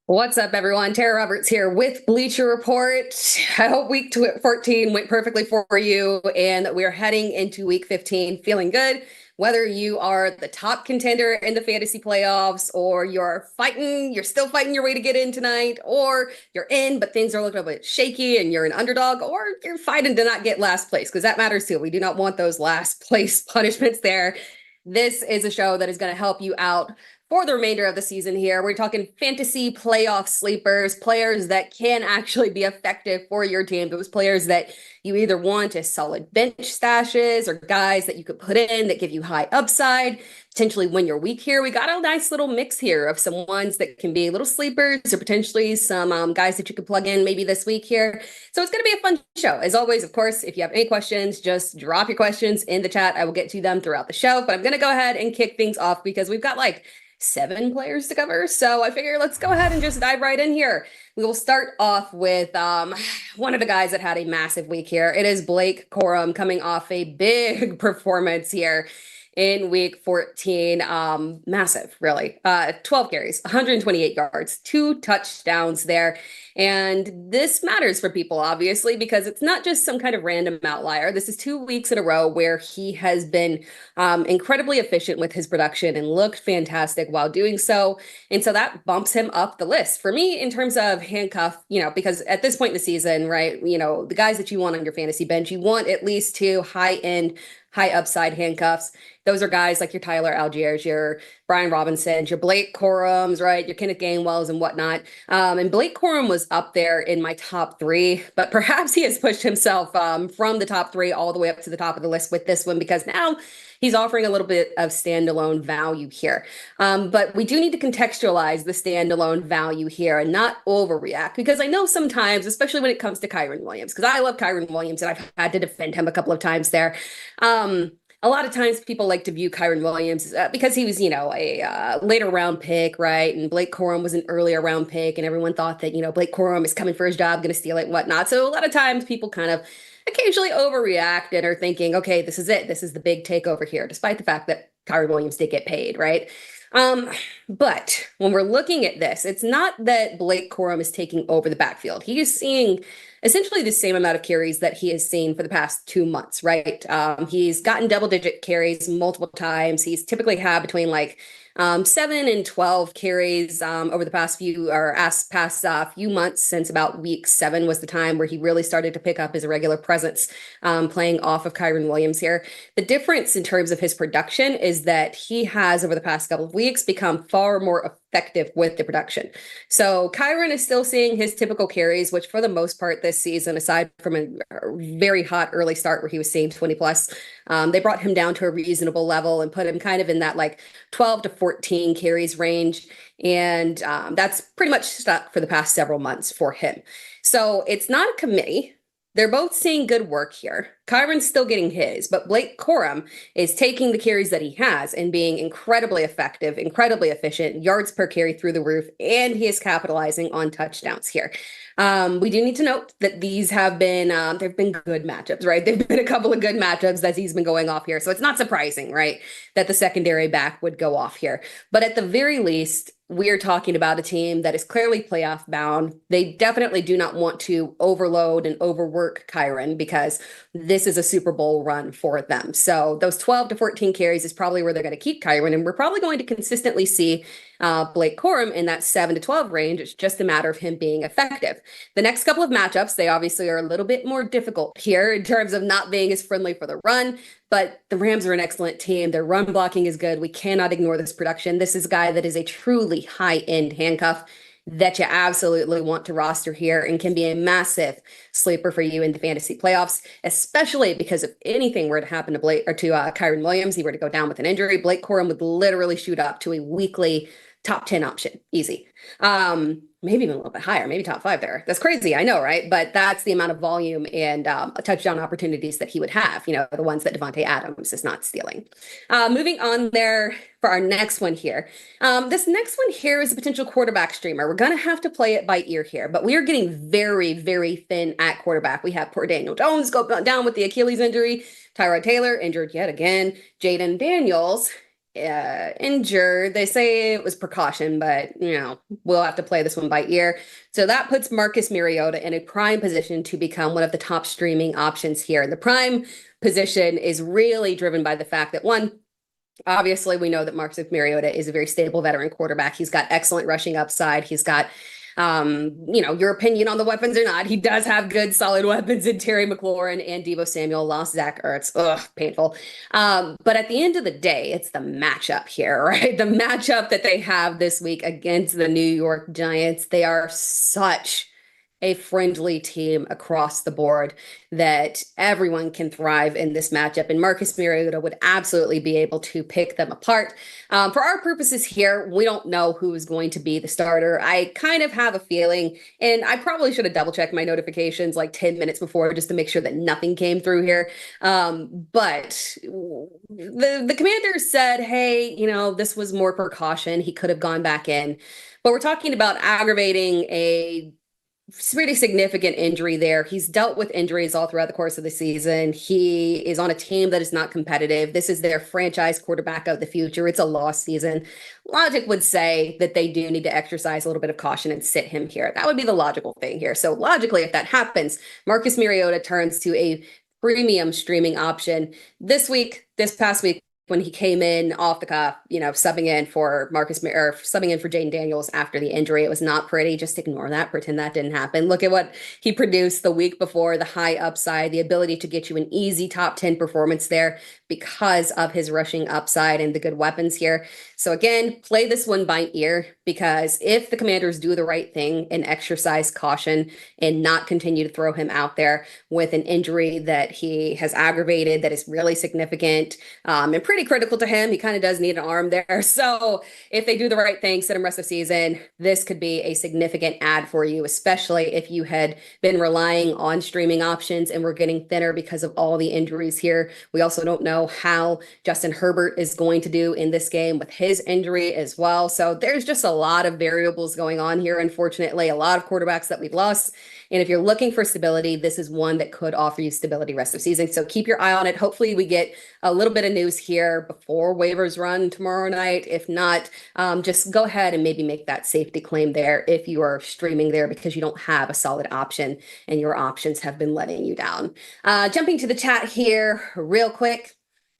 What's up, everyone? Tara Roberts here with Bleacher Report. I hope week 14 went perfectly for you, and we're heading into week 15 feeling good. Whether you are the top contender in the fantasy playoffs, or you're still fighting your way to get in tonight, or you're in, but things are looking a bit shaky and you're an underdog, or you're fighting to not get last place, because that matters too. We do not want those last place punishments there. This is a show that is going to help you out for the remainder of the season here. We're talking fantasy playoff sleepers, players that can actually be effective for your team. Those players that you either want as solid bench stashes or guys that you could put in that give you high upside, potentially win your week here. We got a nice little mix here of some ones that can be little sleepers or potentially some guys that you could plug in maybe this week here. So it's going to be a fun show. As always, of course, if you have any questions, just drop your questions in the chat. I will get to them throughout the show, but I'm going to go ahead and kick things off because we've got like 7 players to cover. So I figure let's go ahead and just dive right in here. We will start off with one of the guys that had a massive week here. It is Blake Corum coming off a big performance here in week 14. Massive, really. 12 carries, 128 yards, 2 touchdowns there. And this matters for people, obviously, because it's not just some kind of random outlier. This is 2 weeks in a row where he has been incredibly efficient with his production and looked fantastic while doing so. And so that bumps him up the list for me in terms of handcuff, because at this point in the season, right, the guys that you want on your fantasy bench, you want at least 2 high-end, high upside handcuffs. Those are guys like your Tyler Algiers, your Brian Robinsons, your Blake Corums, right? Your Kenneth Gainwells and whatnot. And Blake Corum was up there in my top 3, but perhaps he has pushed himself from the top 3 all the way up to the top of the list with this one, because now he's offering a little bit of standalone value here. But we do need to contextualize the standalone value here and not overreact, because I know sometimes, especially when it comes to Kyren Williams, because I love Kyren Williams and I've had to defend him a couple of times there. A lot of times people like to view Kyren Williams because he was, a later round pick, right? And Blake Corum was an earlier round pick, and everyone thought that, Blake Corum is coming for his job, going to steal it and whatnot. So a lot of times people kind of occasionally overreact and are thinking, okay, this is it. This is the big takeover here, despite the fact that Kyren Williams did get paid, right? But when we're looking at this, it's not that Blake Corum is taking over the backfield. He is seeing essentially the same amount of carries that he has seen for the past 2 months, right? He's gotten double-digit carries multiple times. He's typically had between 7 and 12 carries over the past few months, since about week 7 was the time where he really started to pick up his irregular presence, playing off of Kyren Williams here. The difference in terms of his production is that he has, over the past couple of weeks, become far more effective with the production. So Kyren is still seeing his typical carries, which for the most part this season, aside from a very hot early start where he was seeing 20 plus, they brought him down to a reasonable level and put him kind of in that 12 to 14 carries range. And that's pretty much stuck for the past several months for him. So it's not a committee. They're both seeing good work here. Kyren's still getting his, but Blake Corum is taking the carries that he has and being incredibly effective, incredibly efficient, yards per carry through the roof, and he is capitalizing on touchdowns here. We do need to note that these have been, they've been good matchups, right? They've been a couple of good matchups that he's been going off here. So it's not surprising, right, that the secondary back would go off here. But at the very least, we're talking about a team that is clearly playoff bound. They definitely do not want to overload and overwork Kyren, because this is a Super Bowl run for them. So those 12 to 14 carries is probably where they're going to keep Kyren. And we're probably going to consistently see Blake Corum in that 7 to 12 range. It's just a matter of him being effective. The next couple of matchups, they obviously are a little bit more difficult here in terms of not being as friendly for the run, but the Rams are an excellent team. Their run blocking is good. We cannot ignore this production. This is a guy that is a truly high-end handcuff that you absolutely want to roster here and can be a massive sleeper for you in the fantasy playoffs, especially because if anything were to happen to Kyren Williams, he were to go down with an injury, Blake Corum would literally shoot up to a weekly top 10 option. Easy. maybe even a little bit higher, maybe top five there. That's crazy, I know, right? But that's the amount of volume and touchdown opportunities that he would have, the ones that Devontae Adams is not stealing. Moving on there for our next one here. This next one here is a potential quarterback streamer. We're going to have to play it by ear here, but we are getting very, very thin at quarterback. We have poor Daniel Jones go down with the Achilles injury. Tyrod Taylor injured yet again. Jaden Daniels injured. They say it was precaution, but we'll have to play this one by ear. So that puts Marcus Mariota in a prime position to become one of the top streaming options here. The prime position is really driven by the fact that one, obviously we know that Marcus Mariota is a very stable veteran quarterback. He's got excellent rushing upside. He's got your opinion on the weapons or not, he does have good, solid weapons in Terry McLaurin and Deebo Samuel, lost Zach Ertz. Ugh, painful. But at the end of the day, it's the matchup here, right? The matchup that they have this week against the New York Giants. They are such a friendly team across the board that everyone can thrive in this matchup. And Marcus Mariota would absolutely be able to pick them apart. For our purposes here, we don't know who is going to be the starter. I kind of have a feeling, and I probably should have double checked my notifications like 10 minutes before just to make sure that nothing came through here. But the commander said, hey, this was more precaution. He could have gone back in. But we're talking about aggravating a pretty significant injury there. He's dealt with injuries all throughout the course of the season. He is on a team that is not competitive. This is their franchise quarterback of the future. It's a lost season. Logic would say that they do need to exercise a little bit of caution and sit him here. That would be the logical thing here. So logically, if that happens, Marcus Mariota turns to a premium streaming option this past week, when he came in off the cuff, subbing in for Jaden Daniels after the injury. It was not pretty. Just ignore that. Pretend that didn't happen. Look at what he produced the week before, the high upside, the ability to get you an easy top 10 performance there because of his rushing upside and the good weapons here. So again, play this one by ear, because if the Commanders do the right thing and exercise caution and not continue to throw him out there with an injury that he has aggravated that is really significant and pretty critical to him, he kind of does need an arm there. So if they do the right thing, sit him rest of the season, this could be a significant add for you, especially if you had been relying on streaming options and we're getting thinner because of all the injuries here. We also don't know how Justin Herbert is going to do in this game with his injury as well. So there's just a lot of variables going on here, unfortunately, a lot of quarterbacks that we've lost. And if you're looking for stability, this is one that could offer you stability rest of season. So keep your eye on it. Hopefully we get a little bit of news here before waivers run tomorrow night. If not, just go ahead and maybe make that safety claim there if you are streaming there because you don't have a solid option and your options have been letting you down. Jumping to the chat here real quick.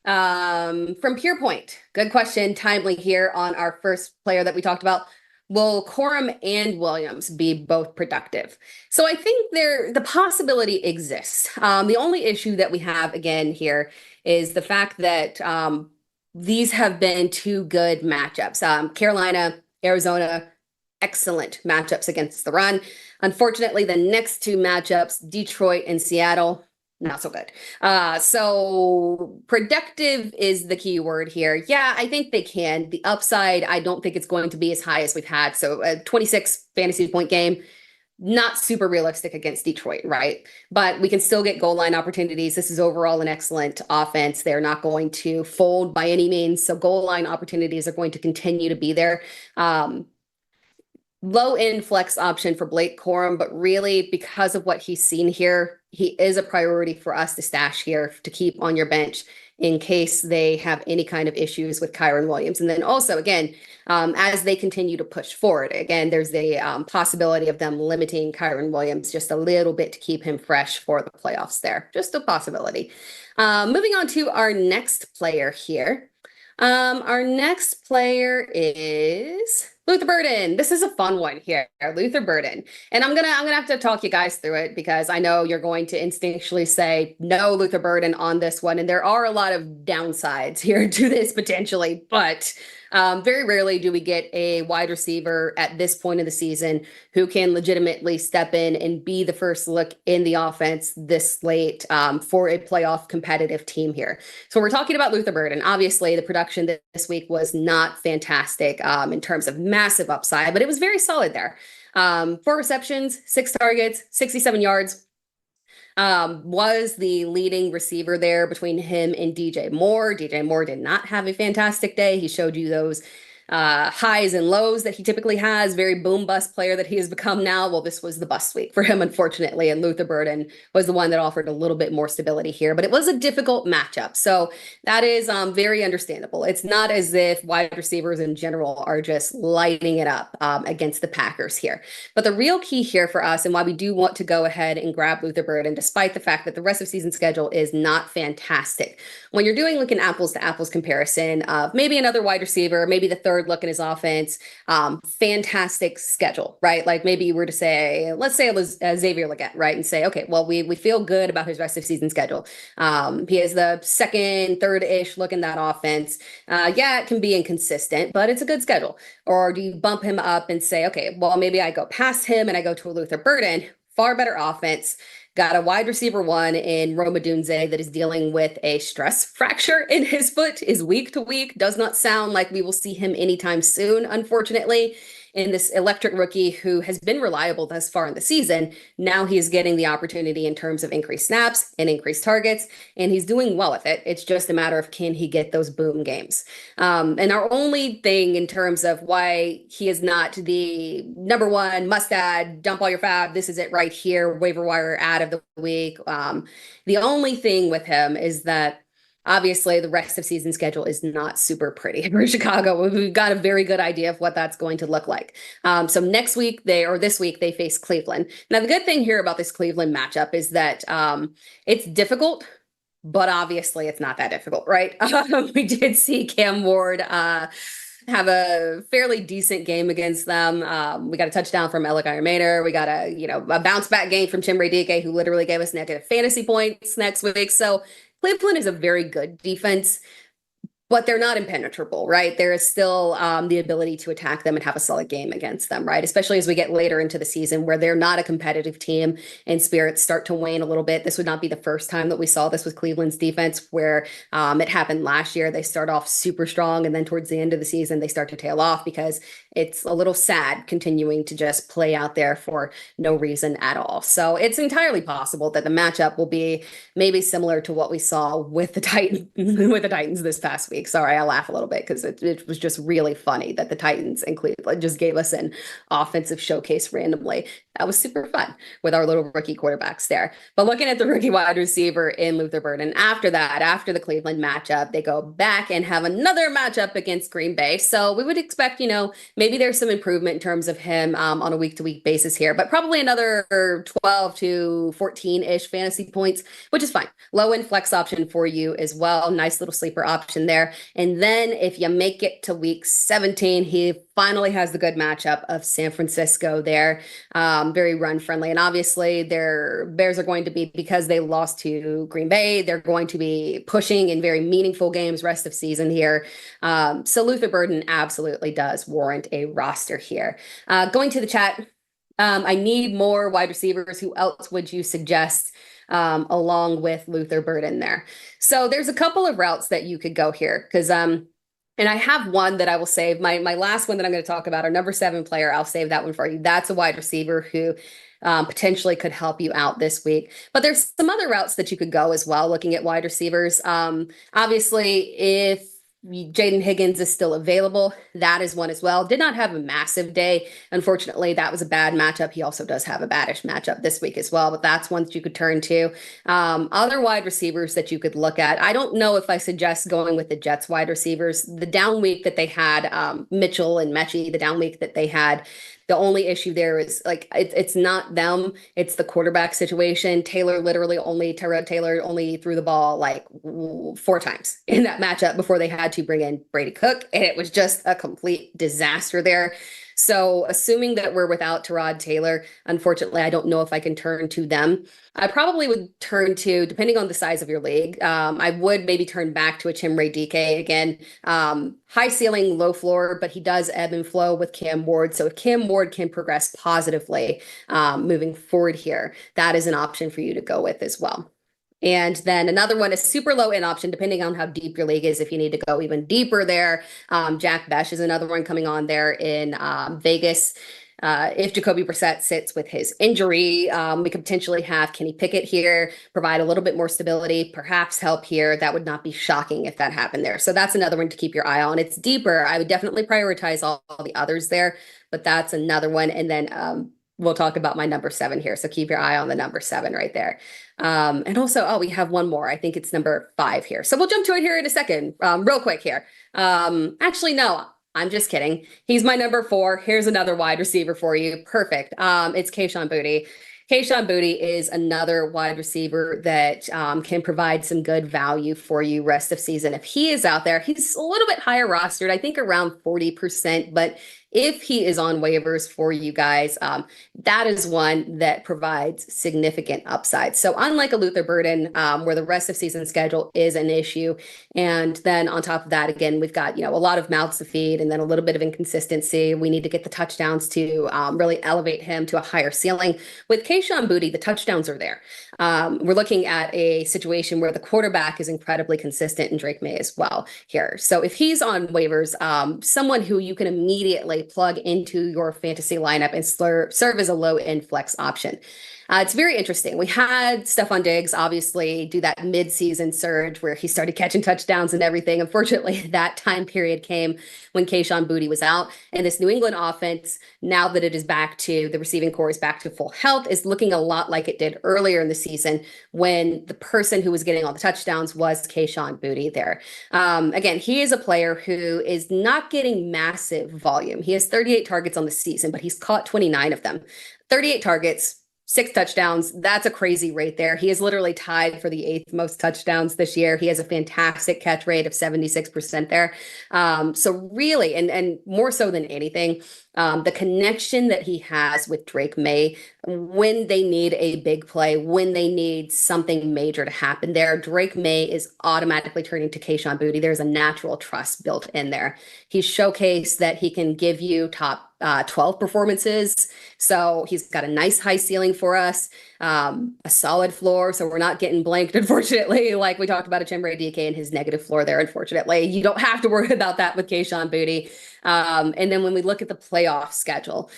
From PurePoint, good question, timely here on our first player that we talked about. Will Corum and Williams be both productive? So I think the possibility exists. The only issue that we have again here is the fact that these have been two good matchups. Carolina, Arizona, excellent matchups against the run. Unfortunately, the next two matchups, Detroit and Seattle, not so good. So productive is the key word here. Yeah, I think they can. The upside, I don't think it's going to be as high as we've had. So a 26 fantasy point game, not super realistic against Detroit, right? But we can still get goal line opportunities. This is overall an excellent offense. They're not going to fold by any means. So goal line opportunities are going to continue to be there. Low end flex option for Blake Corum, but really because of what he's seen here, he is a priority for us to stash here to keep on your bench in case they have any kind of issues with Kyren Williams. And then also, again, as they continue to push forward, again, there's the possibility of them limiting Kyren Williams just a little bit to keep him fresh for the playoffs there. Just a possibility. Moving on to our next player here. Our next player is Luther Burden. This is a fun one here, Luther Burden. And I'm gonna have to talk you guys through it because I know you're going to instinctually say no Luther Burden on this one. And there are a lot of downsides here to this potentially, but very rarely do we get a wide receiver at this point of the season who can legitimately step in and be the first look in the offense this late for a playoff competitive team here. So we're talking about Luther Burden. Obviously, the production this week was not fantastic in terms of massive upside, but it was very solid there. Four receptions, six targets, 67 yards. Was the leading receiver there between him and DJ Moore. DJ Moore did not have a fantastic day. He showed you those highs and lows that he typically has. Very boom bust player that he has become now. Well, this was the bust week for him, unfortunately, and Luther Burden was the one that offered a little bit more stability here. But it was a difficult matchup, so that is very understandable. It's not as if wide receivers in general are just lighting it up against the Packers here. But the real key here for us, and why we do want to go ahead and grab Luther Burden, despite the fact that the rest of season schedule is not fantastic, when you're doing like an apples to apples comparison of maybe another wide receiver, maybe the third look in his offense, fantastic schedule, right? Like maybe you were to say, let's say it was Xavier Legette, right? And say, okay, well, we feel good about his rest of season schedule. He is the second, third-ish look in that offense. Yeah, it can be inconsistent, but it's a good schedule. Or do you bump him up and say, okay, well, maybe I go past him and I go to a Luther Burden, far better offense. Got a wide receiver one in Rome Odunze that is dealing with a stress fracture in his foot, is week to week. Does not sound like we will see him anytime soon, unfortunately. And this electric rookie who has been reliable thus far in the season, now he is getting the opportunity in terms of increased snaps and increased targets, and he's doing well with it. It's just a matter of can he get those boom games. And our only thing in terms of why he is not the number one must add, dump all your fab, this is it right here, waiver wire ad of the week. The only thing with him is that obviously, the rest of season schedule is not super pretty for Chicago. We've got a very good idea of what that's going to look like. So next week this week they face Cleveland. Now, the good thing here about this Cleveland matchup is that it's difficult, but obviously it's not that difficult, right? We did see Cam Ward have a fairly decent game against them. We got a touchdown from Alec Mater. We got a bounce back game from Chimere Dike, who literally gave us negative fantasy points next week. So Cleveland is a very good defense, but they're not impenetrable, right? There is still the ability to attack them and have a solid game against them, right? Especially as we get later into the season where they're not a competitive team and spirits start to wane a little bit. This would not be the first time that we saw this with Cleveland's defense, where it happened last year. They start off super strong, and then towards the end of the season, they start to tail off because it's a little sad continuing to just play out there for no reason at all. So it's entirely possible that the matchup will be maybe similar to what we saw with the Titans this past week. Sorry, I laugh a little bit because it was just really funny that the Titans and Cleveland just gave us an offensive showcase randomly. That was super fun with our little rookie quarterbacks there. But looking at the rookie wide receiver in Luther Burden, after that, after the Cleveland matchup, they go back and have another matchup against Green Bay. So we would expect, maybe there's some improvement in terms of him on a week-to-week basis here, but probably another 12 to 14-ish fantasy points, which is fine. Low-end flex option for you as well. Nice little sleeper option there. And then if you make it to week 17, he finally has the good matchup of San Francisco there. Very run friendly. And obviously their Bears are going to be, because they lost to Green Bay, they're going to be pushing in very meaningful games rest of season here. So Luther Burden absolutely does warrant a roster here. Going to the chat, I need more wide receivers. Who else would you suggest along with Luther Burden there? So there's a couple of routes that you could go here because and I have one that I will save. My last one that I'm going to talk about, our number 7 player, I'll save that one for you. That's a wide receiver who potentially could help you out this week. But there's some other routes that you could go as well, looking at wide receivers. Obviously, if Jaden Higgins is still available, that is one as well. Did not have a massive day. Unfortunately, that was a bad matchup. He also does have a baddish matchup this week as well, but that's one that you could turn to. Other wide receivers that you could look at. I don't know if I suggest going with the Jets wide receivers. The down week that they had, Mitchell and Mechie, the down week that they had, the only issue there is it's not them, it's the quarterback situation. Tyrod Taylor only threw the ball 4 times in that matchup before they had to bring in Brady Cook, and it was just a complete disaster there. So assuming that we're without Tyrod Taylor, unfortunately, I don't know if I can turn to them. I probably would turn to, depending on the size of your league, I would maybe turn back to a Chimere Dike again. High ceiling, low floor, but he does ebb and flow with Cam Ward. So if Cam Ward can progress positively moving forward here, that is an option for you to go with as well. And then another one is super low end option, depending on how deep your league is. If you need to go even deeper there, Jack Besh is another one coming on there in Vegas. If Jacoby Brissett sits with his injury, we could potentially have Kenny Pickett here, provide a little bit more stability, perhaps help here. That would not be shocking if that happened there. So that's another one to keep your eye on. It's deeper. I would definitely prioritize all the others there, but that's another one. And then we'll talk about my number 7 here. So keep your eye on the number 7 right there. And also, oh, we have one more. I think it's number 5 here. So we'll jump to it here in a second, real quick here. Actually, no, I'm just kidding. He's my number 4. Here's another wide receiver for you. Perfect. It's Kayshon Boutte. Kayshon Boutte is another wide receiver that can provide some good value for you rest of season. If he is out there, he's a little bit higher rostered, I think around 40%, but if he is on waivers for you guys, that is one that provides significant upside. So unlike a Luther Burden, where the rest of season schedule is an issue, and then on top of that, again, we've got, a lot of mouths to feed and then a little bit of inconsistency. We need to get the touchdowns to really elevate him to a higher ceiling. With Kayshon Boutte, the touchdowns are there. We're looking at a situation where the quarterback is incredibly consistent and Drake May as well here. So if he's on waivers, someone who you can immediately plug into your fantasy lineup and serve as a low-end flex option. It's very interesting. We had Stephon Diggs obviously do that mid-season surge where he started catching touchdowns and everything. Unfortunately, that time period came when Kayshon Boutte was out. And this New England offense, now that it is back to the receiving core is back to full health, is looking a lot like it did earlier in the season when the person who was getting all the touchdowns was Kayshon Boutte there. Again, he is a player who is not getting massive volume. He has 38 targets on the season, but he's caught 29 of them. 38 targets, 6 touchdowns. That's a crazy rate there. He is literally tied for the 8th most touchdowns this year. He has a fantastic catch rate of 76% there. So really, and more so than anything, the connection that he has with Drake May when they need a big play, when they need something major to happen there, Drake May is automatically turning to Kayshon Boutte. There's a natural trust built in there. He's showcased that he can give you top 12 performances. So he's got a nice high ceiling for us, a solid floor. So we're not getting blanked, unfortunately, like we talked about a Chimere DK and his negative floor there. Unfortunately, you don't have to worry about that with Kayshon Boutte. And then when we look at the playoff schedule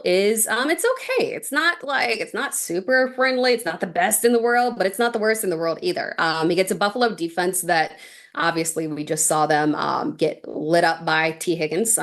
is, it's okay. It's not super friendly. It's not the best in the world, but it's not the worst in the world either. He gets a Buffalo defense that obviously we just saw them get lit up by T. Higgins,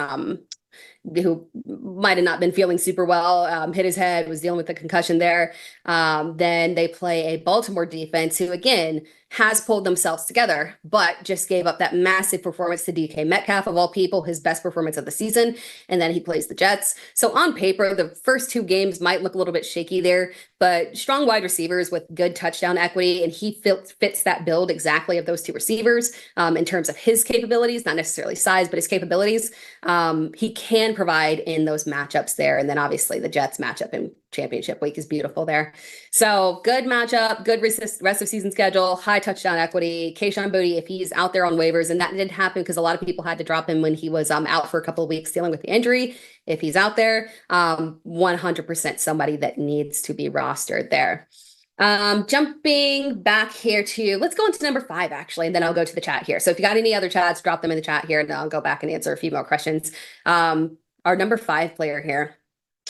who might have not been feeling super well, hit his head, was dealing with a concussion there. Then they play a Baltimore defense who, again, has pulled themselves together, but just gave up that massive performance to DK Metcalf, of all people, his best performance of the season. And then he plays the Jets. So on paper, the first 2 games might look a little bit shaky there, but strong wide receivers with good touchdown equity. And he fits that build exactly of those 2 receivers in terms of his capabilities, not necessarily size, but his capabilities. He can provide in those matchups there. And then obviously the Jets matchup in championship week is beautiful there. So good matchup, good rest of season schedule, high touchdown equity. Kayshon Boutte, if he's out there on waivers, and that did happen because a lot of people had to drop him when he was out for a couple of weeks dealing with the injury. If he's out there, 100% somebody that needs to be rostered there. Jumping back here let's go into number 5 actually, and then I'll go to the chat here. So if you got any other chats, drop them in the chat here and I'll go back and answer a few more questions. Our number 5 player here,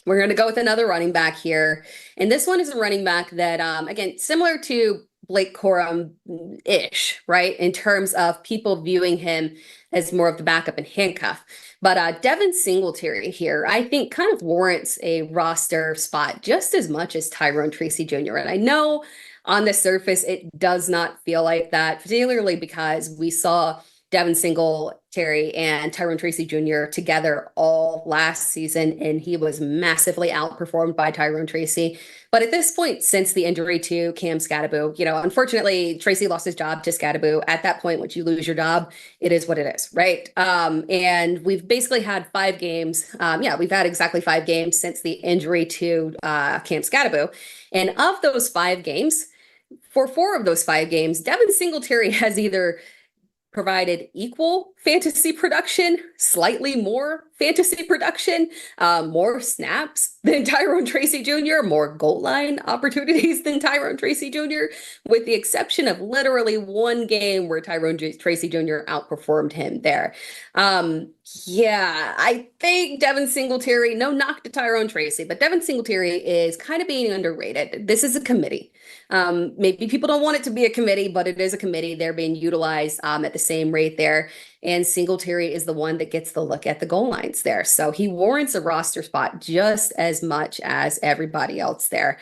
we're going to go with another running back here. And this one is a running back that, again, similar to Blake Corum-ish, right? In terms of people viewing him as more of the backup and handcuff. But Devin Singletary here, I think kind of warrants a roster spot just as much as Tyrone Tracy Jr. And I know on the surface, it does not feel like that, particularly because we saw Devin Singletary and Tyrone Tracy Jr. together all last season, and he was massively outperformed by Tyrone Tracy. But at this point, since the injury to Cam Skattebo, unfortunately, Tracy lost his job to Skattebo. At that point, once you lose your job, it is what it is, right? And we've basically had 5 games. We've had exactly 5 games since the injury to Cam Skattebo. And of those 5 games, for 4 of those 5 games, Devin Singletary has either provided equal fantasy production, slightly more fantasy production, more snaps than Tyrone Tracy Jr., more goal line opportunities than Tyrone Tracy Jr., with the exception of literally one game where Tracy Jr. outperformed him there. Yeah, I think Devin Singletary, no knock to Tyrone Tracy, but Devin Singletary is kind of being underrated. This is a committee. Maybe people don't want it to be a committee, but it is a committee. They're being utilized at the same rate there. And Singletary is the one that gets the look at the goal lines there. So he warrants a roster spot just as much as everybody else there.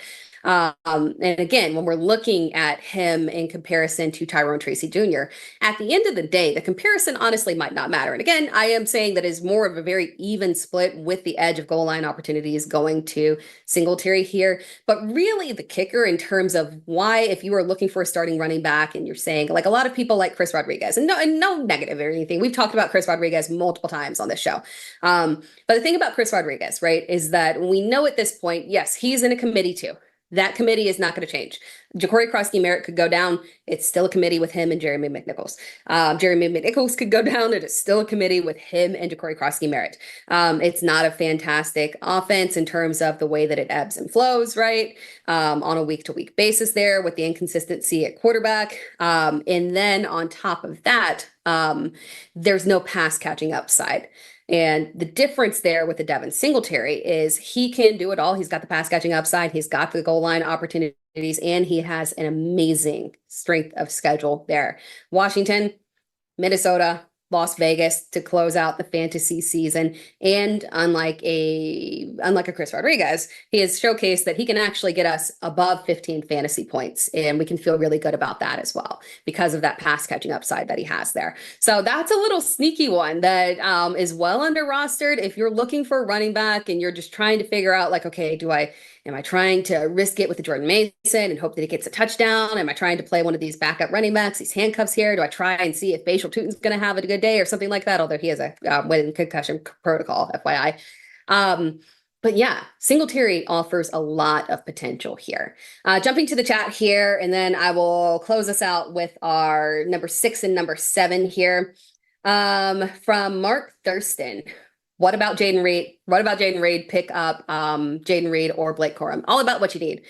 And again, when we're looking at him in comparison to Tyrone Tracy Jr., at the end of the day, the comparison honestly might not matter. And again, I am saying that is more of a very even split with the edge of goal line opportunities going to Singletary here. But really the kicker in terms of why, if you are looking for a starting running back and you're saying, like a lot of people like Chris Rodriguez, and no negative or anything. We've talked about Chris Rodriguez multiple times on this show. But the thing about Chris Rodriguez, right, is that we know at this point, yes, he's in a committee too. That committee is not going to change. Ja'Cory Krosky-Merritt could go down. It's still a committee with him and Jeremy McNichols. Jeremy McNichols could go down. It is still a committee with him and Ja'Cory Krosky-Merritt. It's not a fantastic offense in terms of the way that it ebbs and flows, right? On a week-to-week basis there with the inconsistency at quarterback. And then on top of that, there's no pass catching upside. And the difference there with the Devin Singletary is he can do it all. He's got the pass catching upside. He's got the goal line opportunities, and he has an amazing strength of schedule there. Washington, Minnesota, Las Vegas to close out the fantasy season. And unlike a Chris Rodriguez, he has showcased that he can actually get us above 15 fantasy points. And we can feel really good about that as well because of that pass catching upside that he has there. So that's a little sneaky one that is well under rostered. If you're looking for a running back and you're just trying to figure out like, okay, am I trying to risk it with the Jordan Mason and hope that he gets a touchdown? Am I trying to play one of these backup running backs, these handcuffs here? Do I try and see if Bashal Tutin's going to have a good day or something like that? Although he has a win concussion protocol, FYI. But yeah, Singletary offers a lot of potential here. Jumping to the chat here, and then I will close us out with our number 6 and number 7 here. From Mark Thurston. What about Jayden Reed? What about Jayden Reed? Pick up Jayden Reed or Blake Corum. All about what you need.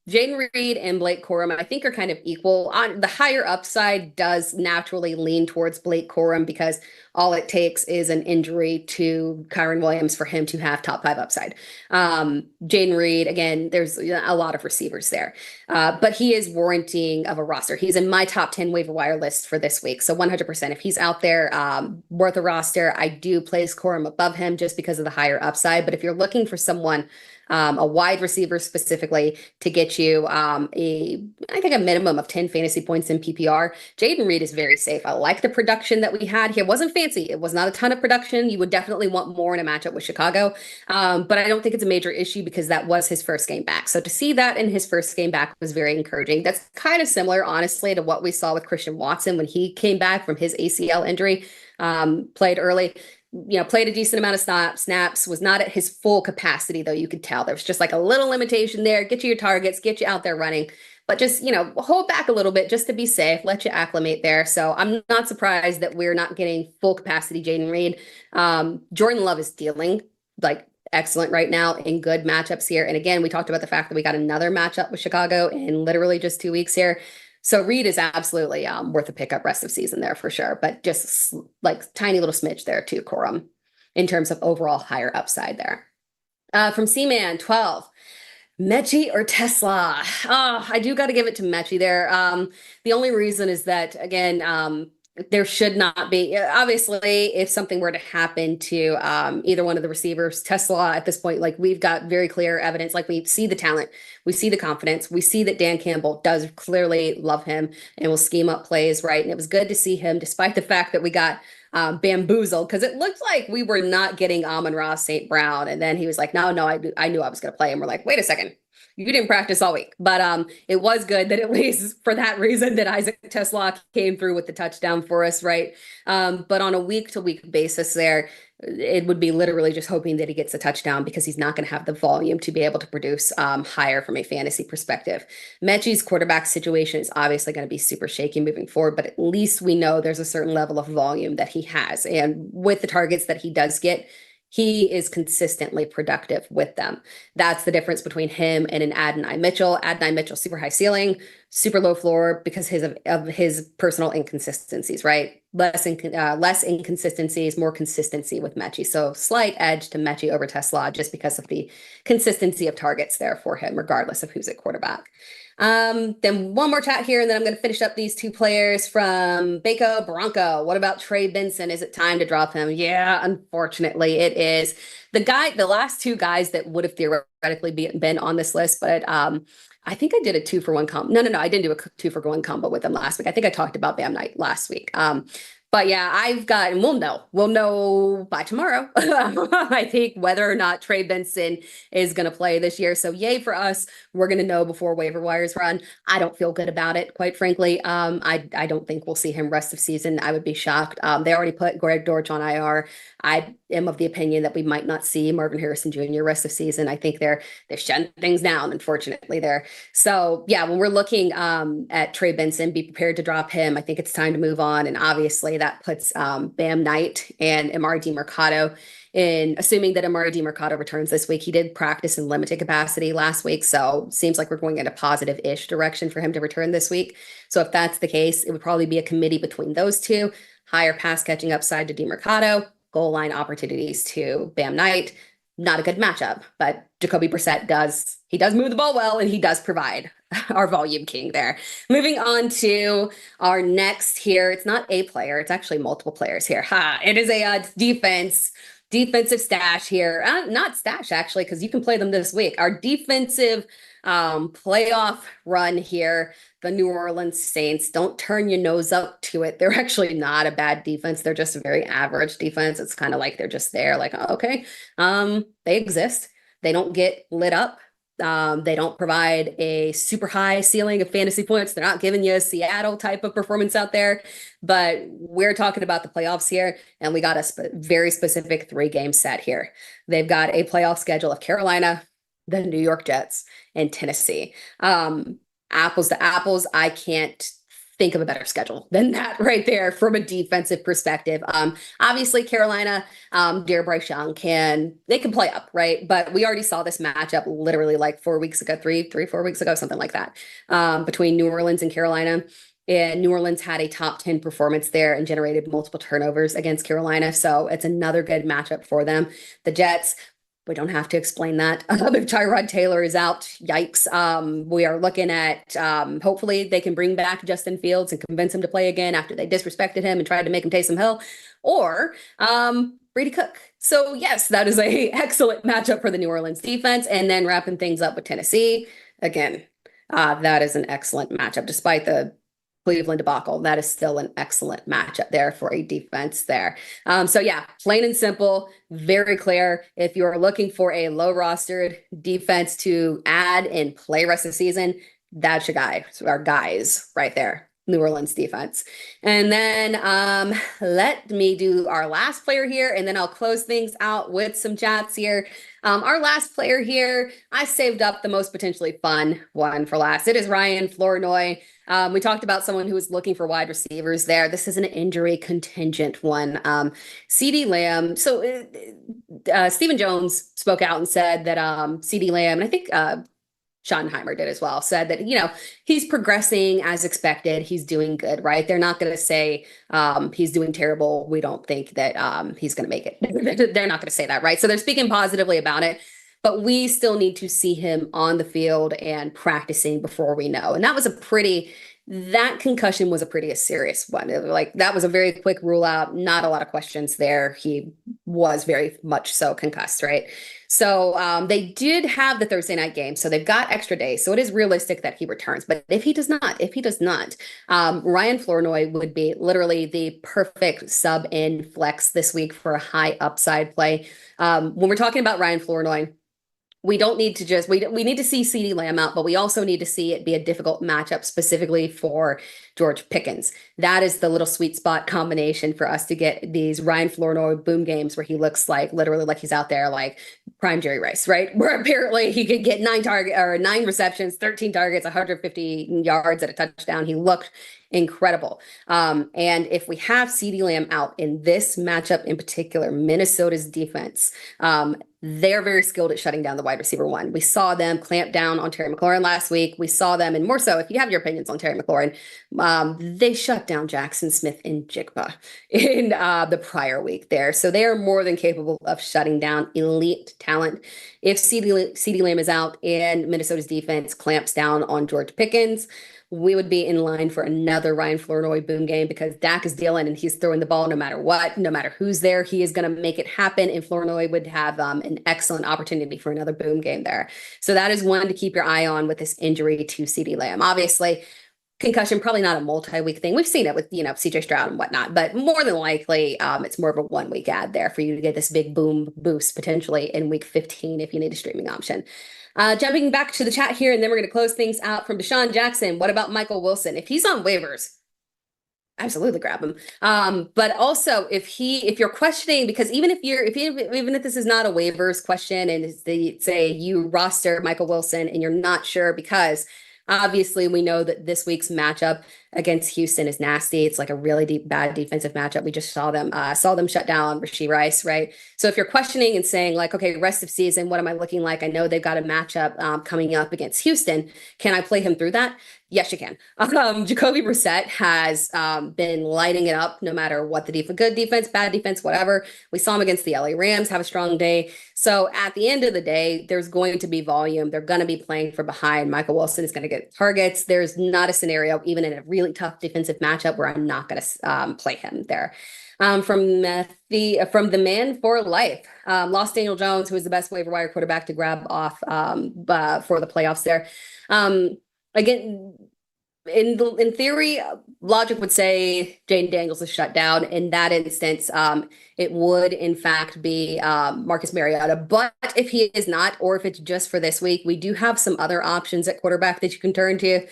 Jayden Reed and Blake Corum, I think, are kind of equal. The higher upside does naturally lean towards Blake Corum because all it takes is an injury to Kyren Williams for him to have top 5 upside. Jayden Reed, again, there's a lot of receivers there, but he is warranting of a roster. He's in my top 10 waiver wire list for this week. So 100%, if he's out there, worth a roster, I do place Corum above him just because of the higher upside. But if you're looking for someone, a wide receiver specifically to get you I think a minimum of 10 fantasy points in PPR. Jayden Reed is very safe. I like the production that we had here. It wasn't fancy. It was not a ton of production. You would definitely want more in a matchup with Chicago. But I don't think it's a major issue because that was his first game back. So to see that in his first game back was very encouraging. That's kind of similar, honestly, to what we saw with Christian Watson when he came back from his ACL injury, played early. Played a decent amount of snaps, was not at his full capacity, though you could tell. There was just like a little limitation there. Get you your targets, get you out there running, but just, hold back a little bit just to be safe, let you acclimate there. So I'm not surprised that we're not getting full capacity Jayden Reed. Jordan Love is dealing like excellent right now in good matchups here. And again, we talked about the fact that we got another matchup with Chicago in literally just 2 weeks here. So Reed is absolutely worth a pickup rest of season there for sure, but just like tiny little smidge there too, Corum, in terms of overall higher upside there. From C-Man 12, Mechie or Tesla? Oh, I do got to give it to Mechie there. The only reason is that, again, there should not be, obviously, if something were to happen to either one of the receivers, Tesla at this point, like we've got very clear evidence, like we see the talent, we see the confidence, we see that Dan Campbell does clearly love him and will scheme up plays, right? And it was good to see him, despite the fact that we got bamboozled, because it looked like we were not getting Amon-Ra St. Brown. And then he was like, no, I knew I was going to play. And we're like, wait a second. You didn't practice all week, but it was good that at least for that reason that Isaac Tesla came through with the touchdown for us, right? But on a week-to-week basis there, it would be literally just hoping that he gets a touchdown because he's not going to have the volume to be able to produce higher from a fantasy perspective. Mechie's quarterback situation is obviously going to be super shaky moving forward, but at least we know there's a certain level of volume that he has. And with the targets that he does get, he is consistently productive with them. That's the difference between him and an Adonai Mitchell. Adonai Mitchell, super high ceiling, super low floor because of his personal inconsistencies, right? Less inconsistencies, more consistency with Mechie. So slight edge to Mechie over Tesla just because of the consistency of targets there for him, regardless of who's at quarterback. Then one more chat here, and then I'm going to finish up these two players from Bako Bronco. What about Trey Benson? Is it time to drop him? Yeah, unfortunately, it is. The last two guys that would have theoretically been on this list, but I think I did a 2-for-1 combo. No, I didn't do a 2-for-1 combo with them last week. I think I talked about Bam Knight last week. But yeah, and we'll know by tomorrow, I think, whether or not Trey Benson is going to play this year. So yay for us. We're going to know before waiver wires run. I don't feel good about it, quite frankly. I don't think we'll see him rest of season. I would be shocked. They already put Greg Dortch on IR. I am of the opinion that we might not see Marvin Harrison Jr. rest of season. I think they're shutting things down, unfortunately, there. So yeah, when we're looking at Trey Benson, be prepared to drop him. I think it's time to move on. And obviously that puts Bam Knight and Amari DiMercato in, assuming that Amari DiMercato returns this week. He did practice in limited capacity last week, so seems like we're going in a positive-ish direction for him to return this week. So if that's the case, it would probably be a committee between those two. Higher pass catching upside to DiMercato, goal line opportunities to Bam Knight. Not a good matchup, but Jacoby Brissett does move the ball well, and he does provide our volume king there. Moving on to our next here. It's not a player. It's actually multiple players here. It is a defensive stash here. Not stash, actually, because you can play them this week. Our defensive playoff run here. The New Orleans Saints, don't turn your nose up to it. They're actually not a bad defense. They're just a very average defense. It's kind of like they're just there, like, oh, okay, they exist. They don't get lit up. They don't provide a super high ceiling of fantasy points. They're not giving you a Seattle type of performance out there, but we're talking about the playoffs here, and we got a very specific 3-game set here. They've got a playoff schedule of Carolina, the New York Jets, and Tennessee. Apples to apples, I can't think of a better schedule than that right there from a defensive perspective. Obviously Carolina, dear Bryce Young they can play up, right? But we already saw this matchup literally like 4 weeks ago, 4 weeks ago, something like that, between New Orleans and Carolina. And New Orleans had a top 10 performance there and generated multiple turnovers against Carolina. So it's another good matchup for them. The Jets, we don't have to explain that. If Tyrod Taylor is out, yikes. We are looking at hopefully they can bring back Justin Fields and convince him to play again after they disrespected him and tried to make him taste some hell, or Brady Cook. So yes, that is a excellent matchup for the New Orleans defense. And then wrapping things up with Tennessee, again, that is an excellent matchup despite the Cleveland debacle. That is still an excellent matchup there for a defense there. So yeah, plain and simple, very clear. If you're looking for a low rostered defense to add and play rest of the season, that's your guy, our guys right there. New Orleans defense. And then let me do our last player here, and then I'll close things out with some chats here. Our last player here, I saved up the most potentially fun one for last. It is Ryan Flournoy. We talked about someone who was looking for wide receivers there. This is an injury contingent one. CeeDee Lamb. So Stephen Jones spoke out and said that CeeDee Lamb, and I think Schottenheimer did as well, said that, he's progressing as expected. He's doing good, right? They're not going to say he's doing terrible. We don't think that he's going to make it. They're not going to say that, right? So they're speaking positively about it, but we still need to see him on the field and practicing before we know. And that concussion was a pretty serious one. Like, that was a very quick rule out, not a lot of questions there. He was very much so concussed, right? So they did have the Thursday night game, so they've got extra days. So it is realistic that he returns. But if he does not, Ryan Flournoy would be literally the perfect sub-in flex this week for a high upside play. When we're talking about Ryan Flournoy, we don't need to just we need to see CeeDee Lamb out, but we also need to see it be a difficult matchup specifically for George Pickens. That is the little sweet spot combination for us to get these Ryan Flournoy boom games where he looks like literally like he's out there like prime Jerry Rice, right? Where apparently he could get nine receptions, 13 targets, 150 yards at a touchdown. He looked incredible. And if we have CeeDee Lamb out in this matchup in particular, Minnesota's defense, they're very skilled at shutting down the wide receiver one. We saw them clamp down on Terry McLaurin last week. We saw them, and more so, if you have your opinions on Terry McLaurin, they shut down Jackson Smith and Jigba in the prior week there. So they are more than capable of shutting down elite talent. If CeeDee Lamb is out and Minnesota's defense clamps down on George Pickens, we would be in line for another Ryan Flournoy boom game because Dak is dealing and he's throwing the ball no matter what, no matter who's there, he is going to make it happen. And Flournoy would have an excellent opportunity for another boom game there. So that is one to keep your eye on with this injury to CeeDee Lamb. Obviously, concussion, probably not a multi-week thing. We've seen it with, CJ Stroud and whatnot, but more than likely, it's more of a 1 week ad there for you to get this big boom boost potentially in week 15 if you need a streaming option. Jumping back to the chat here, and then we're going to close things out from Deshaun Jackson. What about Michael Wilson? If he's on waivers, absolutely grab him. But also if you're questioning, because even if this is not a waivers question and say you roster Michael Wilson and you're not sure because obviously we know that this week's matchup against Houston is nasty. It's like a really bad defensive matchup. We just saw them shut down Rashee Rice, right? So if you're questioning and saying like, okay, rest of season, what am I looking like? I know they've got a matchup coming up against Houston. Can I play him through that? Yes, you can. Jacoby Brissett has been lighting it up no matter what the defense, good defense, bad defense, whatever. We saw him against the LA Rams have a strong day. So at the end of the day, there's going to be volume. They're going to be playing from behind. Michael Wilson is going to get targets. There's not a scenario, even in a really tough defensive matchup, where I'm not going to play him there. From the man for life, lost Daniel Jones, who was the best waiver wire quarterback to grab off for the playoffs there. Again, in theory, logic would say Jaden Daniels is shut down. In that instance, it would in fact be Marcus Mariota. But if he is not, or if it's just for this week, we do have some other options at quarterback that you can turn to.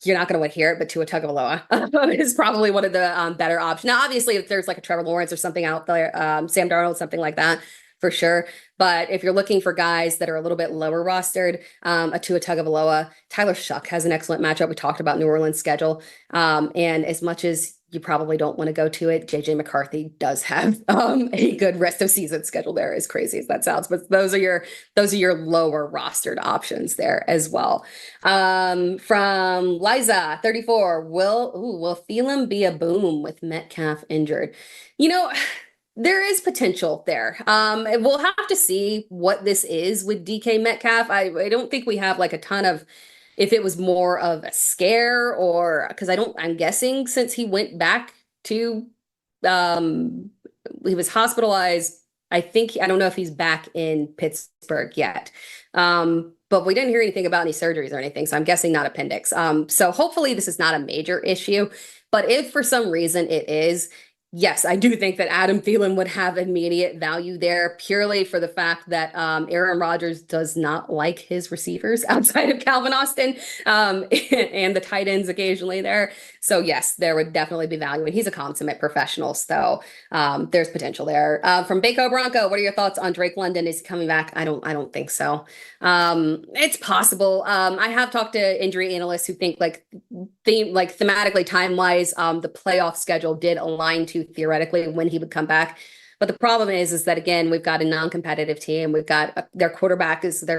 You're not going to want to hear it, but Tua Tagovailoa is probably one of the better options. Now, obviously, if there's like a Trevor Lawrence or something out there, Sam Darnold, something like that, for sure. But if you're looking for guys that are a little bit lower rostered, a Tua Tagovailoa, Tyler Shuck has an excellent matchup. We talked about New Orleans' schedule. And as much as you probably don't want to go to it, JJ McCarthy does have a good rest of season schedule there, as crazy as that sounds. But those are your lower rostered options there as well. From Liza 34, will Thielen be a boom with Metcalf injured? There is potential there. We'll have to see what this is with DK Metcalf. I don't think we have like a ton of, if it was more of a scare or because I'm guessing since he went back to, he was hospitalized. I don't know if he's back in Pittsburgh yet. But we didn't hear anything about any surgeries or anything. So I'm guessing not appendix. So hopefully this is not a major issue, but if for some reason it is, yes, I do think that Adam Thielen would have immediate value there purely for the fact that Aaron Rodgers does not like his receivers outside of Calvin Austin and the tight ends occasionally there. So yes, there would definitely be value. And he's a consummate professional. So there's potential there. From Baco Bronco, what are your thoughts on Drake London? Is he coming back? I don't think so. It's possible. I have talked to injury analysts who think thematically, time-wise, the playoff schedule did align to theoretically when he would come back. But the problem is that, again, we've got a non-competitive team. We've got their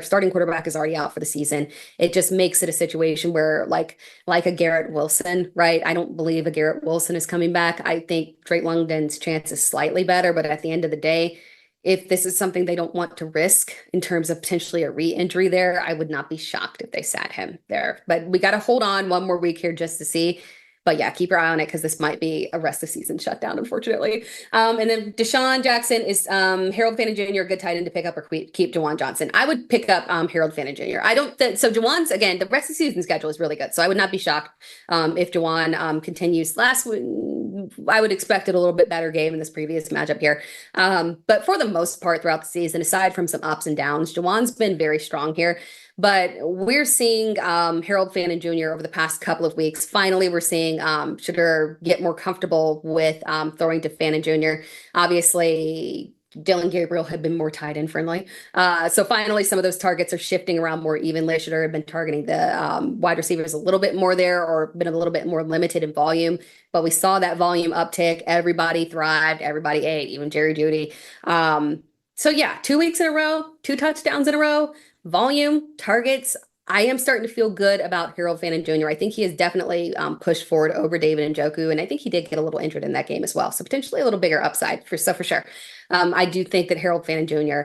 starting quarterback is already out for the season. It just makes it a situation where like a Garrett Wilson, right? I don't believe a Garrett Wilson is coming back. I think Drake London's chance is slightly better, but at the end of the day, if this is something they don't want to risk in terms of potentially a re-injury there, I would not be shocked if they sat him there. But we got to hold on one more week here just to see. But yeah, keep your eye on it because this might be a rest of season shutdown, unfortunately. And then Deshaun Jackson is Harold Fannin Jr. a good tight end to pick up or keep Jawan Johnson? I would pick up Harold Fannin Jr. So Jawan's, again, the rest of the season schedule is really good. So I would not be shocked if Jawan continues. I would expect a little bit better game in this previous matchup here. But for the most part throughout the season, aside from some ups and downs, Jawan's been very strong here. But we're seeing Harold Fannin Jr. over the past couple of weeks. Finally, we're seeing Sugar get more comfortable with throwing to Fannin Jr. Obviously, Dylan Gabriel had been more tight end friendly. So finally, some of those targets are shifting around more evenly. Sugar have been targeting the wide receivers a little bit more there, or been a little bit more limited in volume. But we saw that volume uptick. Everybody thrived. Everybody ate, even Jerry Jeudy. So yeah, 2 weeks in a row, 2 touchdowns in a row, volume, targets. I am starting to feel good about Harold Fannin Jr. I think he has definitely pushed forward over David Njoku, and I think he did get a little injured in that game as well. So potentially a little bigger upside for sure. I do think that Harold Fannin Jr.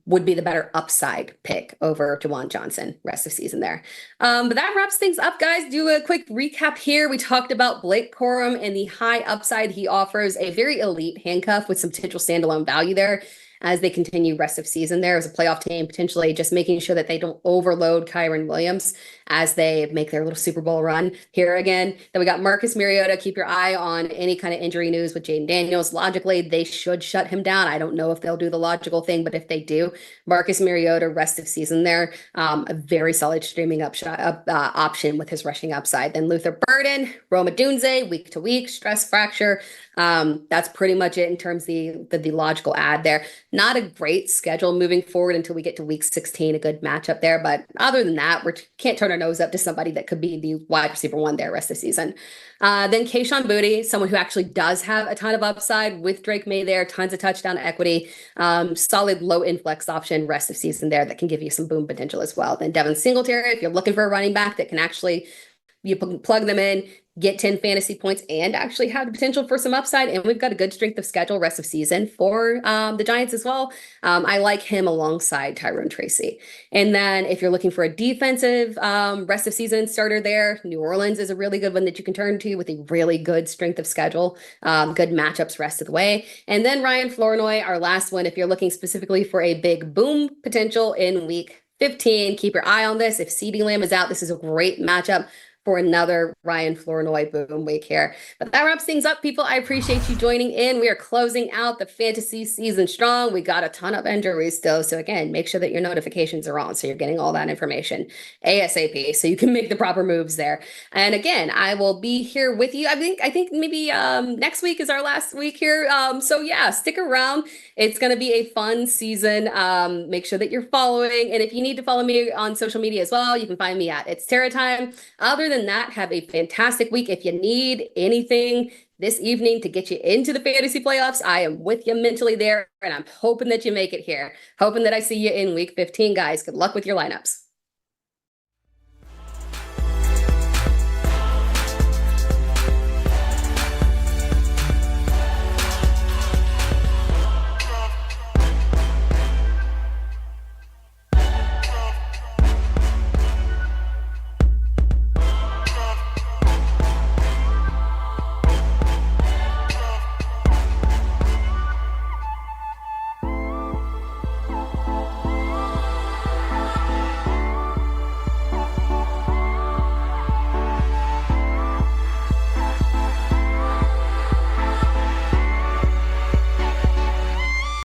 Would be the better upside pick over Juwan Johnson rest of season there. But that wraps things up, guys. Do a quick recap here. We talked about Blake Corum and the high upside he offers, a very elite handcuff with some potential standalone value there as they continue rest of season there as a playoff team, potentially just making sure that they don't overload Kyron Williams as they make their little Super Bowl run here again. Then we got Marcus Mariota. Keep your eye on any kind of injury news with Jaden Daniels. Logically, they should shut him down. I don't know if they'll do the logical thing, but if they do, Marcus Mariota rest of season there, a very solid streaming option with his rushing upside. Then Luther Burden, Roma Dunze, week to week, stress fracture. That's pretty much it in terms of the logical add there. Not a great schedule moving forward until we get to week 16, a good matchup there. But other than that, we can't turn our nose up to somebody that could be the wide receiver one there rest of the season. Then Kayshon Boutte, someone who actually does have a ton of upside with Drake May there, tons of touchdown equity, solid low inflex option rest of season there that can give you some boom potential as well. Then Devin Singletary, if you're looking for a running back that can actually you plug them in, get 10 fantasy points, and actually have the potential for some upside. And we've got a good strength of schedule rest of season for the Giants as well. I like him alongside Tyrone Tracy. And then if you're looking for a defensive rest of season starter there, New Orleans is a really good one that you can turn to with a really good strength of schedule, good matchups rest of the way. And then Ryan Flournoy, our last one, if you're looking specifically for a big boom potential in week 15, keep your eye on this. If CeeDee Lamb is out, this is a great matchup for another Ryan Flournoy boom week here. But that wraps things up, people. I appreciate you joining in. We are closing out the fantasy season strong. We got a ton of injuries still. So again, make sure that your notifications are on so you're getting all that information ASAP so you can make the proper moves there. And again, I will be here with you. I think maybe next week is our last week here. So yeah, stick around. It's going to be a fun season. Make sure that you're following. And if you need to follow me on social media as well, you can find me at It's Terra Time. Other than that, have a fantastic week. If you need anything this evening to get you into the fantasy playoffs, I am with you mentally there, and I'm hoping that you make it here. Hoping that I see you in week 15, guys. Good luck with your lineups.